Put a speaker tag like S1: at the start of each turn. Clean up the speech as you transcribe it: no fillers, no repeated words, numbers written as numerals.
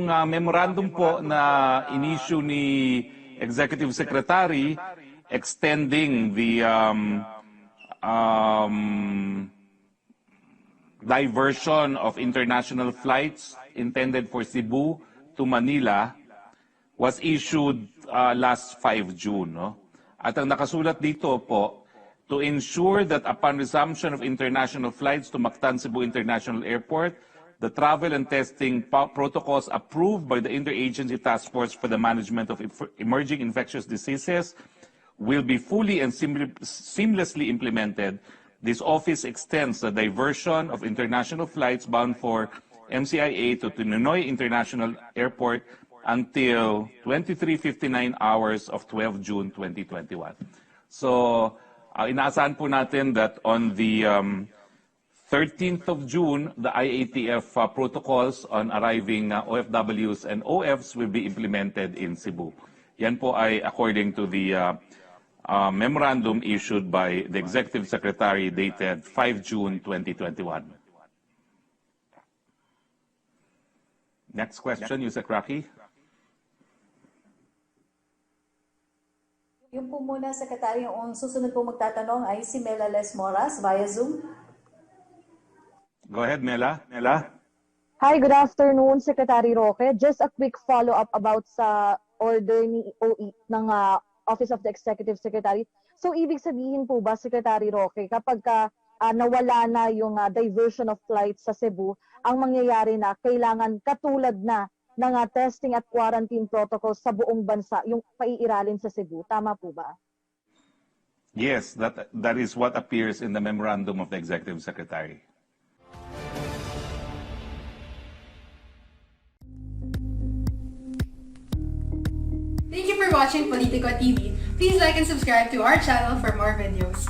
S1: yung memorandum po na in-issue ni Executive Secretary extending the diversion of international flights intended for Cebu to Manila was issued last 5 June. No? At ang nakasulat dito po, to ensure that upon resumption of international flights to Mactan-Cebu International Airport, the travel and testing protocols approved by the Interagency Task Force for the Management of Emerging Infectious Diseases will be fully and seamlessly implemented. This office extends the diversion of international flights bound for MCIA to Ninoy International Airport until 23:59 hours of 12 June 2021. So, inaasahan po natin that on the 13th of June, the IATF protocols on arriving OFWs and OFs will be implemented in Cebu. Yan po ay according to the memorandum issued by the Executive Secretary dated 5 June 2021. Next question, Yusek Raki.
S2: Yung po muna, Secretary, yung susunod po magtatanong ay si Mela Les Moras via Zoom.
S1: Go ahead, Mela. Mela?
S3: Hi, good afternoon, Secretary Roque. Just a quick follow-up about sa order ni OE ng Office of the Executive Secretary. So, ibig sabihin po ba, Secretary Roque, kapag nawala na yung diversion of flights sa Cebu, ang mangyayari na kailangan katulad na ng testing at quarantine protocols sa buong bansa, yung paiiralin sa Cebu. Tama po ba?
S1: Yes, that is what appears in the memorandum of the Executive Secretary.
S4: Thank you for watching Politico TV. Please like and subscribe to our channel for more videos.